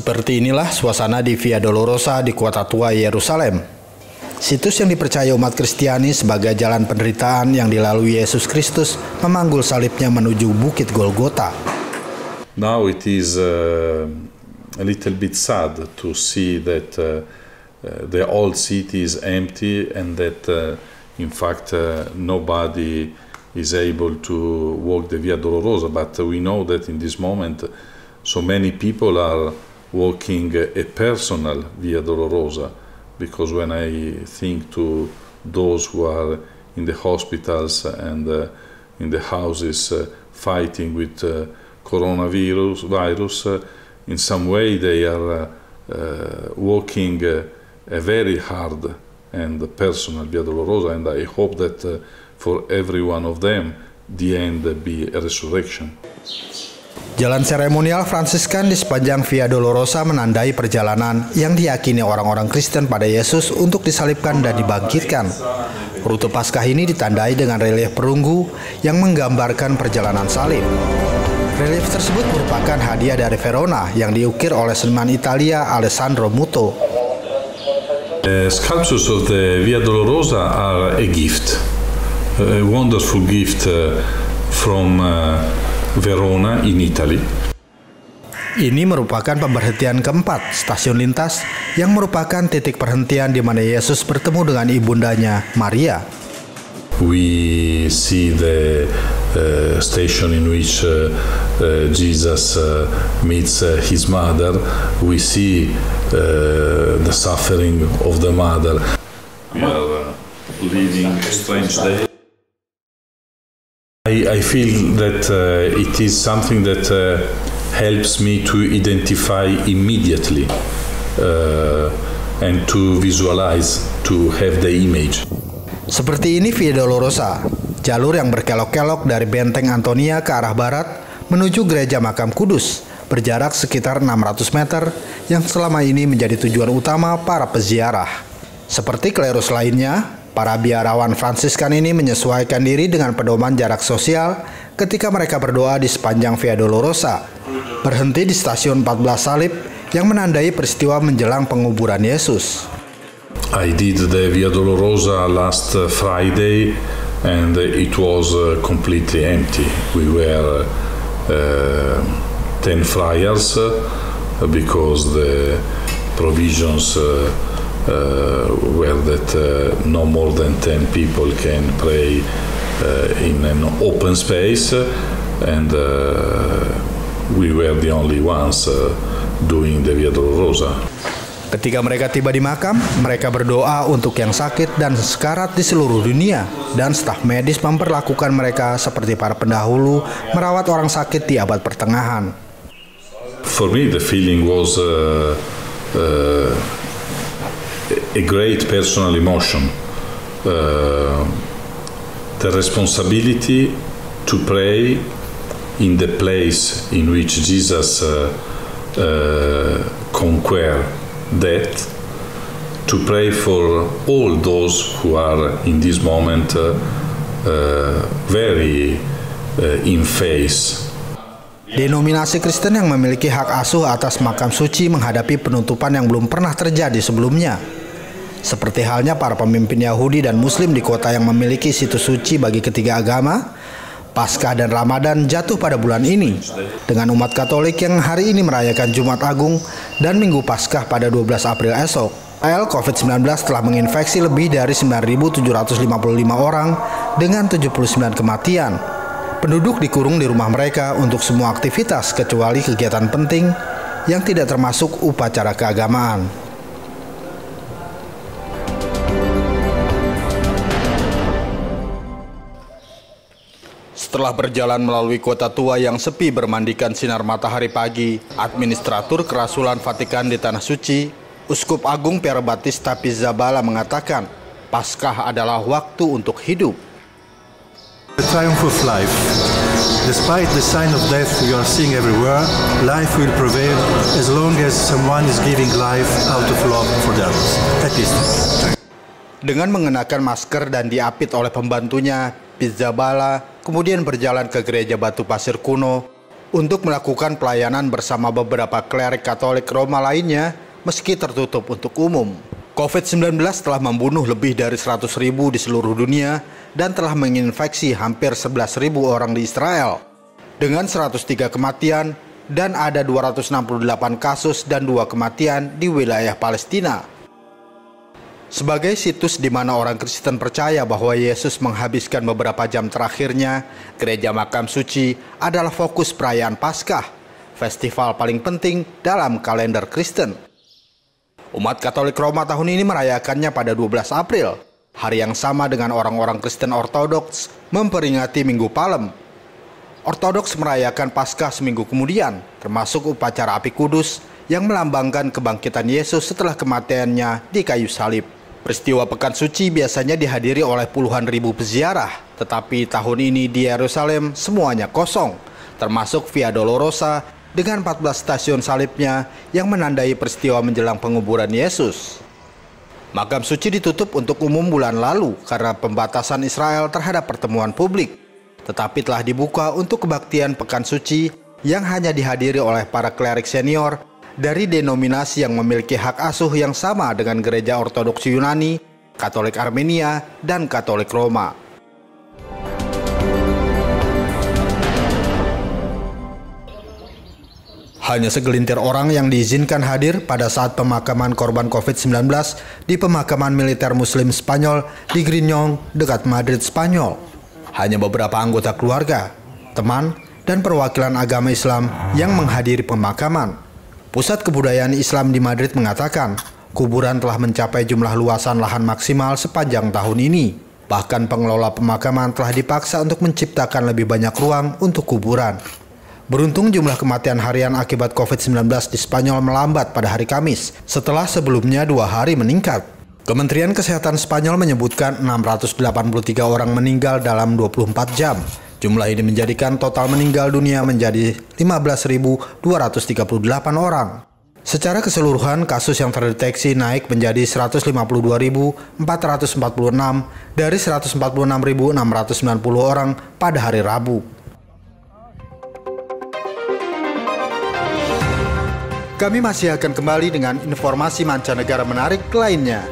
Seperti inilah suasana di Via Dolorosa di Kota Tua Yerusalem. Situs yang dipercaya umat Kristiani sebagai jalan penderitaan yang dilalui Yesus Kristus memanggul salibnya menuju Bukit Golgota. Now it is a little bit sad to see that the old city is empty and that in fact nobody is able to walk the Via Dolorosa, but we know that in this moment so many people are walking a personal Via Dolorosa, because when I think to those who are in the hospitals and in the houses fighting with coronavirus, in some way they are walking a very hard and personal Via Dolorosa, and I hope that for every one of them the end be a resurrection. Jalan seremonial Fransiskan di sepanjang Via Dolorosa menandai perjalanan yang diyakini orang-orang Kristen pada Yesus untuk disalibkan dan dibangkitkan. Rute Paskah ini ditandai dengan relief perunggu yang menggambarkan perjalanan salib. Relief tersebut merupakan hadiah dari Verona yang diukir oleh seniman Italia Alessandro Muto. The sculptures of the Via Dolorosa are a gift, a wonderful gift from Verona in Italy. Ini merupakan pemberhentian keempat stasiun lintas yang merupakan titik perhentian di mana Yesus bertemu dengan ibundanya Maria. We see the station in which Jesus meets his mother. We see the suffering of the mother. We are living a strange day. I feel that it is something that helps me to identify immediately and to visualize, to have the image. Seperti ini Via Dolorosa, jalur yang berkelok-kelok dari Benteng Antonia ke arah barat menuju Gereja Makam Kudus, berjarak sekitar 600 meter yang selama ini menjadi tujuan utama para peziarah. Seperti klerus lainnya, para biarawan Fransiskan ini menyesuaikan diri dengan pedoman jarak sosial ketika mereka berdoa di sepanjang Via Dolorosa, berhenti di stasiun 14 Salib yang menandai peristiwa menjelang penguburan Yesus. I did the Via Dolorosa last Friday and it was completely empty. We were 10 friars because the provisions where that no more than 10 people can pray in an open space, and we were the only ones doing the Via Dolorosa. Ketika mereka tiba di makam, mereka berdoa untuk yang sakit dan sekarat di seluruh dunia, dan staf medis memperlakukan mereka seperti para pendahulu merawat orang sakit di abad pertengahan. For me, the feeling was a great personal emotion, the responsibility to pray in the place in which Jesus conquered death, to pray for all those who are in this moment very in faith. Denominasi Kristen yang memiliki hak asuh atas makam suci menghadapi penutupan yang belum pernah terjadi sebelumnya. Seperti halnya para pemimpin Yahudi dan Muslim di kota yang memiliki situs suci bagi ketiga agama, Paskah dan Ramadan jatuh pada bulan ini, dengan umat Katolik yang hari ini merayakan Jumat Agung dan Minggu Paskah pada 12 April esok. COVID-19 telah menginfeksi lebih dari 9.755 orang dengan 79 kematian. Penduduk dikurung di rumah mereka untuk semua aktivitas kecuali kegiatan penting yang tidak termasuk upacara keagamaan. Setelah berjalan melalui kota tua yang sepi bermandikan sinar matahari pagi, administratur Kerasulan Vatikan di Tanah Suci, Uskup Agung Pier Battista Pizzaballa mengatakan, Paskah adalah waktu untuk hidup. The triumph of life. Despite the sign of death we are seeing everywhere, life will prevail as long as someone is giving life out of love for the others. At least. Dengan mengenakan masker dan diapit oleh pembantunya, Pizzaballa kemudian berjalan ke gereja batu pasir kuno untuk melakukan pelayanan bersama beberapa klerik Katolik Roma lainnya meski tertutup untuk umum. COVID-19 telah membunuh lebih dari 100.000 di seluruh dunia dan telah menginfeksi hampir 11.000 orang di Israel dengan 103 kematian dan ada 268 kasus dan 2 kematian di wilayah Palestina. Sebagai situs di mana orang Kristen percaya bahwa Yesus menghabiskan beberapa jam terakhirnya, Gereja Makam Suci adalah fokus perayaan Paskah, festival paling penting dalam kalender Kristen. Umat Katolik Roma tahun ini merayakannya pada 12 April, hari yang sama dengan orang-orang Kristen Ortodoks memperingati Minggu Palem. Ortodoks merayakan Paskah seminggu kemudian, termasuk upacara api kudus yang melambangkan kebangkitan Yesus setelah kematiannya di kayu salib. Peristiwa Pekan Suci biasanya dihadiri oleh puluhan ribu peziarah, tetapi tahun ini di Yerusalem semuanya kosong, termasuk Via Dolorosa dengan 14 stasiun salibnya yang menandai peristiwa menjelang penguburan Yesus. Makam Suci ditutup untuk umum bulan lalu karena pembatasan Israel terhadap pertemuan publik, tetapi telah dibuka untuk kebaktian Pekan Suci yang hanya dihadiri oleh para klerik senior dari denominasi yang memiliki hak asuh yang sama dengan Gereja Ortodoks Yunani, Katolik Armenia, dan Katolik Roma. Hanya segelintir orang yang diizinkan hadir pada saat pemakaman korban COVID-19 di pemakaman militer Muslim Spanyol di Griñón, dekat Madrid, Spanyol. Hanya beberapa anggota keluarga, teman, dan perwakilan agama Islam yang menghadiri pemakaman. Pusat Kebudayaan Islam di Madrid mengatakan, kuburan telah mencapai jumlah luasan lahan maksimal sepanjang tahun ini. Bahkan pengelola pemakaman telah dipaksa untuk menciptakan lebih banyak ruang untuk kuburan. Beruntung jumlah kematian harian akibat COVID-19 di Spanyol melambat pada hari Kamis, setelah sebelumnya 2 hari meningkat. Kementerian Kesehatan Spanyol menyebutkan 683 orang meninggal dalam 24 jam. Jumlah ini menjadikan total meninggal dunia menjadi 15.238 orang. Secara keseluruhan, kasus yang terdeteksi naik menjadi 152.446 dari 146.690 orang pada hari Rabu. Kami masih akan kembali dengan informasi mancanegara menarik lainnya.